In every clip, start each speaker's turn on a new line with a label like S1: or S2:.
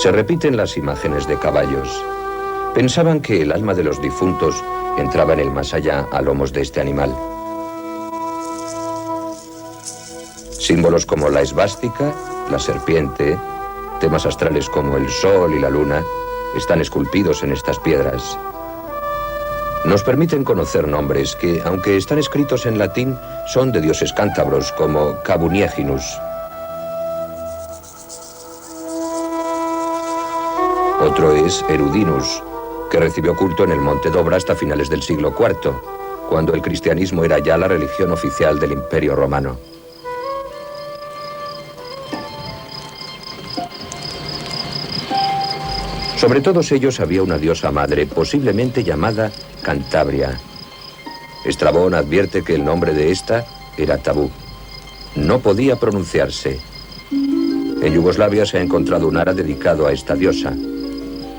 S1: Se repiten las imágenes de caballos. Pensaban que el alma de los difuntos entraba en el más allá a lomos de este animal. Símbolos como la esvástica, la serpiente, temas astrales como el sol y la luna, están esculpidos en estas piedras. Nos permiten conocer nombres que, aunque están escritos en latín, son de dioses cántabros como Cabunieginus. Otro es Erudinus, que recibió culto en el Monte Dobra hasta finales del siglo IV, cuando el cristianismo era ya la religión oficial del Imperio Romano. Sobre todos ellos había una diosa madre, posiblemente llamada Cantabria. Estrabón advierte que el nombre de esta era tabú. No podía pronunciarse. En Yugoslavia se ha encontrado un ara dedicado a esta diosa.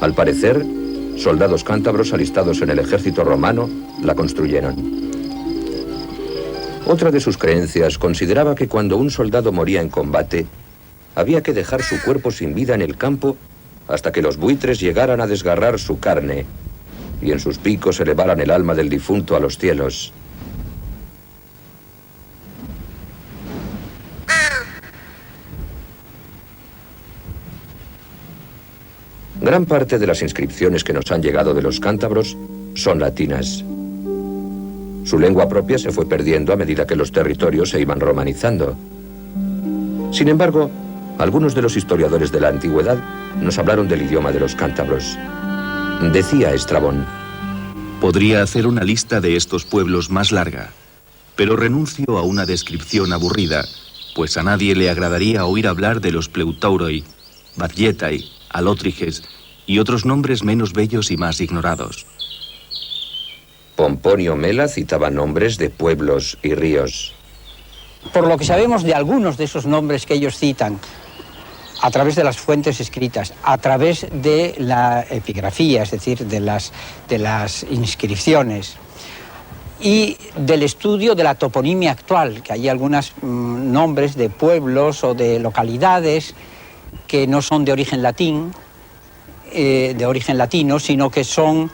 S1: Al parecer, soldados cántabros alistados en el ejército romano la construyeron. Otra de sus creencias consideraba que cuando un soldado moría en combate, había que dejar su cuerpo sin vida en el campo hasta que los buitres llegaran a desgarrar su carne y en sus picos elevaran el alma del difunto a los cielos. Gran parte de las inscripciones que nos han llegado de los cántabros son latinas. Su lengua propia se fue perdiendo a medida que los territorios se iban romanizando. Sin embargo, algunos de los historiadores de la antigüedad nos hablaron del idioma de los cántabros. Decía Estrabón:
S2: podría hacer una lista de estos pueblos más larga, pero renuncio a una descripción aburrida, pues a nadie le agradaría oír hablar de los Pleutouroi, Badietai, Alótriges y otros nombres menos bellos y más ignorados.
S1: Pomponio Mela citaba nombres de pueblos y ríos.
S3: Por lo que sabemos de algunos de esos nombres que ellos citan, a través de las fuentes escritas, a través de la epigrafía, es decir, de las inscripciones, y del estudio de la toponimia actual, que hay algunos nombres de pueblos o de localidades que no son de origen latino, sino que son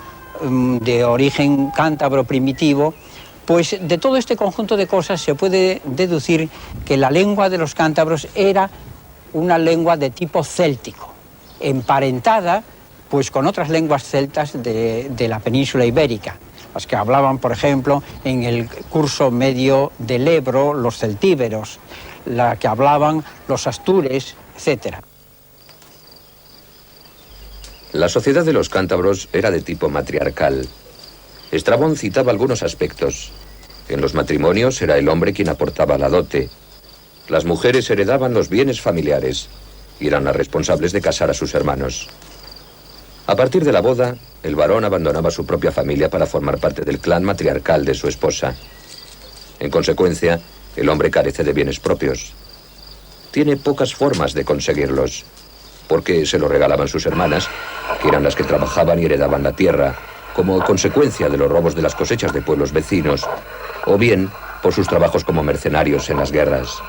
S3: de origen cántabro primitivo. Pues de todo este conjunto de cosas se puede deducir que la lengua de los cántabros era una lengua de tipo céltico, emparentada pues con otras lenguas celtas de la península ibérica, las que hablaban, por ejemplo, en el curso medio del Ebro, los celtíberos, la que hablaban los astures, etc.
S1: La sociedad de los cántabros era de tipo matriarcal. Estrabón citaba algunos aspectos. En los matrimonios era el hombre quien aportaba la dote. Las mujeres heredaban los bienes familiares y eran las responsables de casar a sus hermanos. A partir de la boda, el varón abandonaba su propia familia para formar parte del clan matriarcal de su esposa. En consecuencia, el hombre carece de bienes propios. Tiene pocas formas de conseguirlos, porque se lo regalaban sus hermanas, que eran las que trabajaban y heredaban la tierra, como consecuencia de los robos de las cosechas de pueblos vecinos, o bien por sus trabajos como mercenarios en las guerras.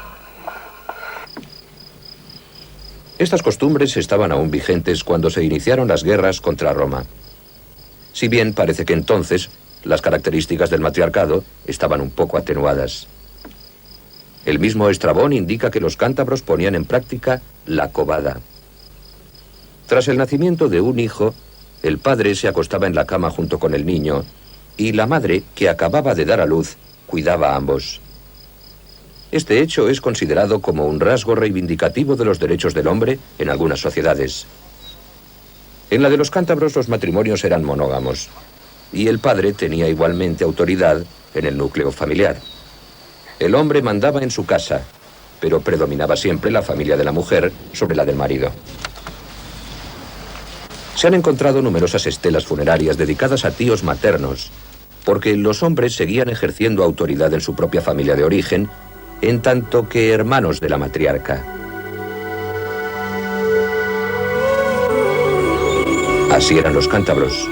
S1: Estas costumbres estaban aún vigentes cuando se iniciaron las guerras contra Roma. Si bien parece que entonces las características del matriarcado estaban un poco atenuadas. El mismo Estrabón indica que los cántabros ponían en práctica la cobada. Tras el nacimiento de un hijo, el padre se acostaba en la cama junto con el niño y la madre, que acababa de dar a luz, cuidaba a ambos. Este hecho es considerado como un rasgo reivindicativo de los derechos del hombre en algunas sociedades. En la de los cántabros los matrimonios eran monógamos y el padre tenía igualmente autoridad en el núcleo familiar. El hombre mandaba en su casa, pero predominaba siempre la familia de la mujer sobre la del marido. Se han encontrado numerosas estelas funerarias dedicadas a tíos maternos, porque los hombres seguían ejerciendo autoridad en su propia familia de origen, en tanto que hermanos de la matriarca. Así eran los cántabros,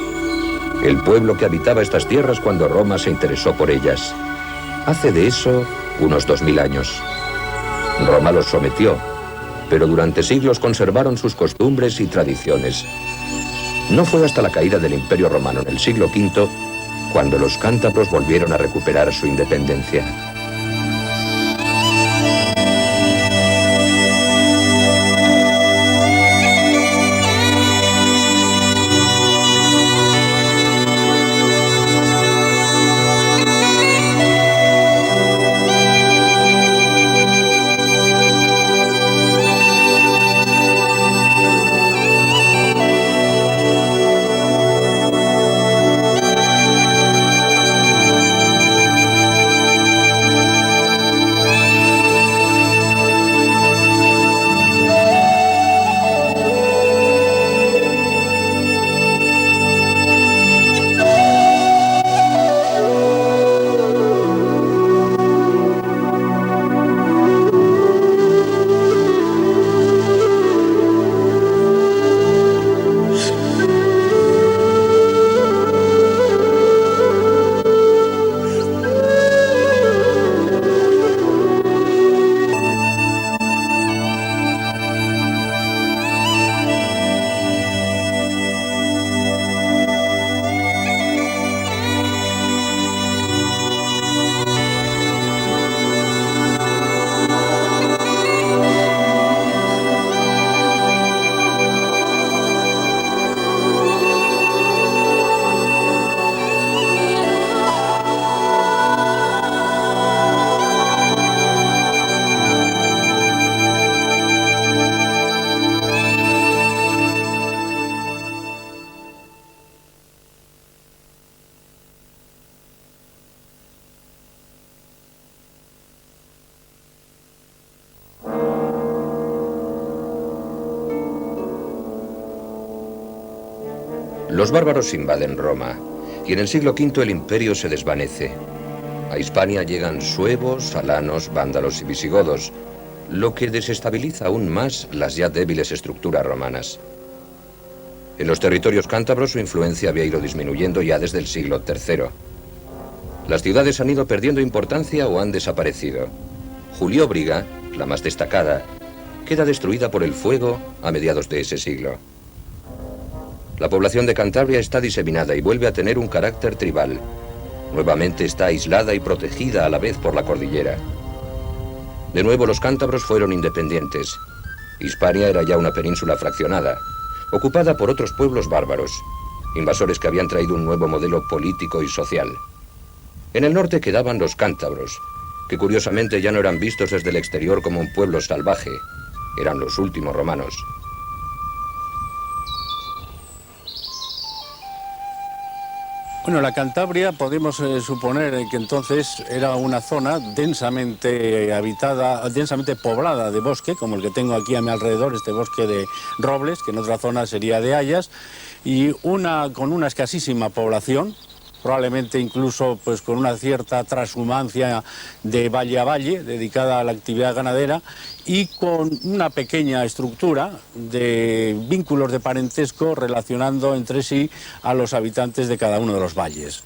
S1: el pueblo que habitaba estas tierras cuando Roma se interesó por ellas. Hace de eso unos 2000 años. Roma los sometió, pero durante siglos conservaron sus costumbres y tradiciones. No fue hasta la caída del Imperio Romano en el siglo V cuando los cántabros volvieron a recuperar su independencia. Los bárbaros invaden Roma y en el siglo V el imperio se desvanece. A Hispania llegan suevos, alanos, vándalos y visigodos, lo que desestabiliza aún más las ya débiles estructuras romanas. En los territorios cántabros su influencia había ido disminuyendo ya desde el siglo III. Las ciudades han ido perdiendo importancia o han desaparecido. Julióbriga, la más destacada, queda destruida por el fuego a mediados de ese siglo. La población de Cantabria está diseminada y vuelve a tener un carácter tribal. Nuevamente está aislada y protegida a la vez por la cordillera. De nuevo los cántabros fueron independientes. Hispania era ya una península fraccionada, ocupada por otros pueblos bárbaros, invasores que habían traído un nuevo modelo político y social. En el norte quedaban los cántabros, que curiosamente ya no eran vistos desde el exterior como un pueblo salvaje, eran los últimos romanos.
S4: Bueno, la Cantabria podemos suponer que entonces era una zona densamente habitada, densamente poblada de bosque, como el que tengo aquí a mi alrededor, este bosque de robles, que en otra zona sería de hayas, y con una escasísima población, probablemente incluso pues con una cierta transhumancia de valle a valle, dedicada a la actividad ganadera, y con una pequeña estructura de vínculos de parentesco relacionando entre sí a los habitantes de cada uno de los valles.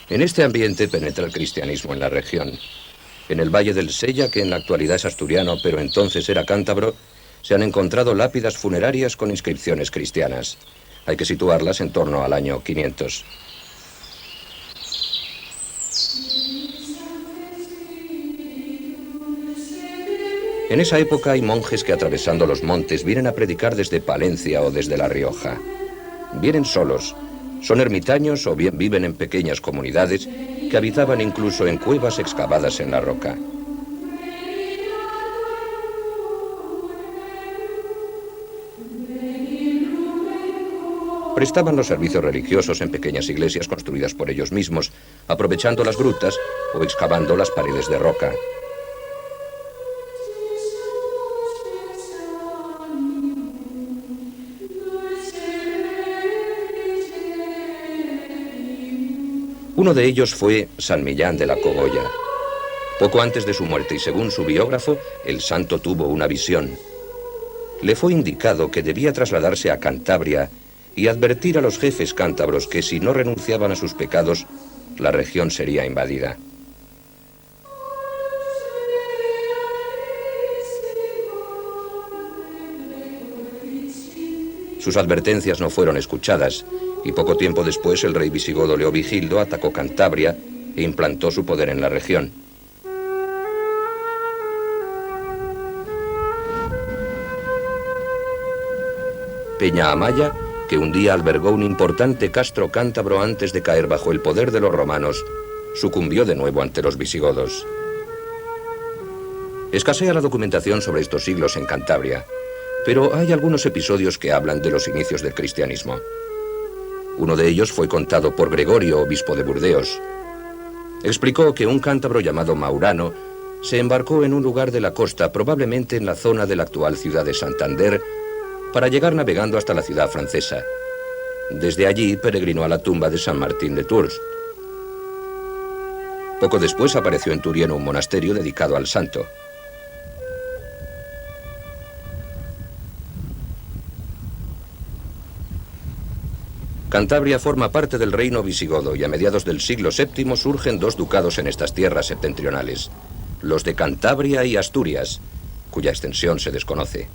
S1: En este ambiente penetra el cristianismo en la región. En el valle del Sella, que en la actualidad es asturiano, pero entonces era cántabro, se han encontrado lápidas funerarias con inscripciones cristianas. Hay que situarlas en torno al año 500. En esa época hay monjes que atravesando los montes vienen a predicar desde Palencia o desde La Rioja. Vienen solos, son ermitaños o bien viven en pequeñas comunidades que habitaban incluso en cuevas excavadas en la roca. Prestaban los servicios religiosos en pequeñas iglesias construidas por ellos mismos, aprovechando las grutas o excavando las paredes de roca. Uno de ellos fue San Millán de la Cogolla. Poco antes de su muerte y según su biógrafo, el santo tuvo una visión. Le fue indicado que debía trasladarse a Cantabria y advertir a los jefes cántabros que si no renunciaban a sus pecados, la región sería invadida. Sus advertencias no fueron escuchadas, y poco tiempo después el rey visigodo Leovigildo atacó Cantabria e implantó su poder en la región. Peña Amaya, que un día albergó un importante castro cántabro antes de caer bajo el poder de los romanos, sucumbió de nuevo ante los visigodos. Escasea la documentación sobre estos siglos en Cantabria, pero hay algunos episodios que hablan de los inicios del cristianismo. Uno de ellos fue contado por Gregorio, obispo de Burdeos. Explicó que un cántabro llamado Maurano se embarcó en un lugar de la costa, probablemente en la zona de la actual ciudad de Santander, para llegar navegando hasta la ciudad francesa. Desde allí peregrinó a la tumba de San Martín de Tours. Poco después apareció en Turien un monasterio dedicado al santo. Cantabria forma parte del reino visigodo y a mediados del siglo VII surgen dos ducados en estas tierras septentrionales, los de Cantabria y Asturias, cuya extensión se desconoce.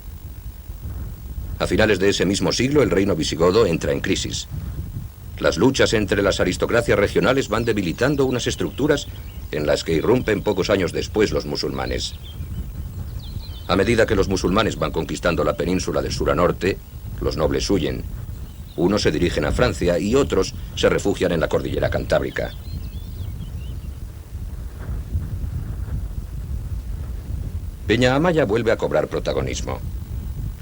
S1: A finales de ese mismo siglo, el reino visigodo entra en crisis. Las luchas entre las aristocracias regionales van debilitando unas estructuras en las que irrumpen pocos años después los musulmanes. A medida que los musulmanes van conquistando la península de sur a norte, los nobles huyen. Unos se dirigen a Francia y otros se refugian en la cordillera cantábrica. Peña Amaya vuelve a cobrar protagonismo.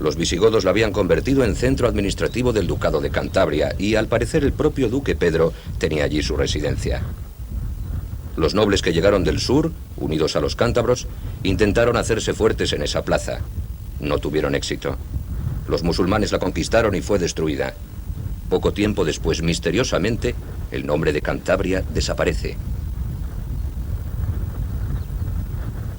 S1: Los visigodos la habían convertido en centro administrativo del ducado de Cantabria y al parecer el propio duque Pedro tenía allí su residencia. Los nobles que llegaron del sur, unidos a los cántabros, intentaron hacerse fuertes en esa plaza. No tuvieron éxito. Los musulmanes la conquistaron y fue destruida. Poco tiempo después, misteriosamente, el nombre de Cantabria desaparece.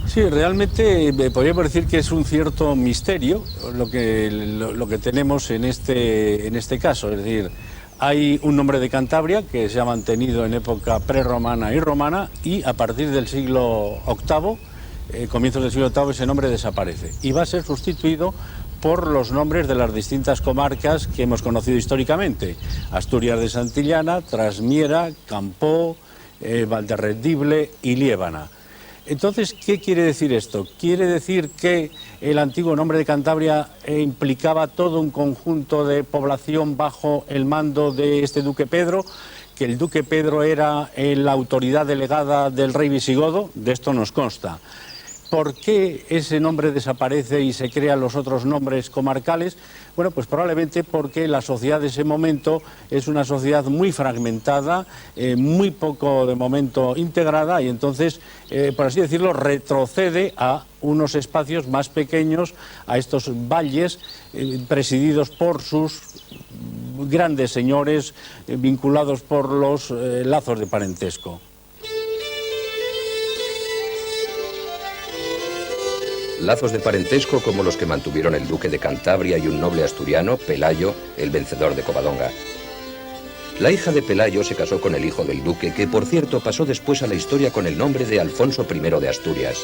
S4: Sí, realmente podríamos decir que es un cierto misterio lo que tenemos en este caso. Es decir, hay un nombre de Cantabria que se ha mantenido en época prerromana y romana y a partir del siglo VIII, comienzos del siglo VIII, ese nombre desaparece y va a ser sustituido por los nombres de las distintas comarcas que hemos conocido históricamente: Asturias de Santillana, Trasmiera, Campó, Valderredible y Liébana. Entonces, ¿qué quiere decir esto? Quiere decir que el antiguo nombre de Cantabria implicaba todo un conjunto de población bajo el mando de este duque Pedro, que el duque Pedro era la autoridad delegada del rey visigodo. De esto nos consta. ¿Por qué ese nombre desaparece y se crean los otros nombres comarcales? Bueno, pues probablemente porque la sociedad de ese momento es una sociedad muy fragmentada, muy poco de momento integrada y entonces, por así decirlo, retrocede a unos espacios más pequeños, a estos valles presididos por sus grandes señores vinculados por los lazos de parentesco.
S1: Lazos de parentesco como los que mantuvieron el duque de Cantabria y un noble asturiano, Pelayo, el vencedor de Covadonga. La hija de Pelayo se casó con el hijo del duque, que por cierto pasó después a la historia con el nombre de Alfonso I de Asturias.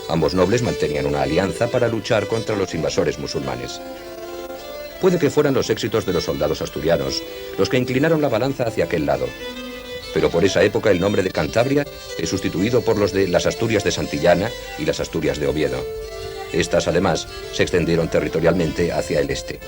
S1: Ambos nobles mantenían una alianza para luchar contra los invasores musulmanes. Puede que fueran los éxitos de los soldados asturianos los que inclinaron la balanza hacia aquel lado. Pero por esa época el nombre de Cantabria es sustituido por los de las Asturias de Santillana y las Asturias de Oviedo. Estas, además, se extendieron territorialmente hacia el este.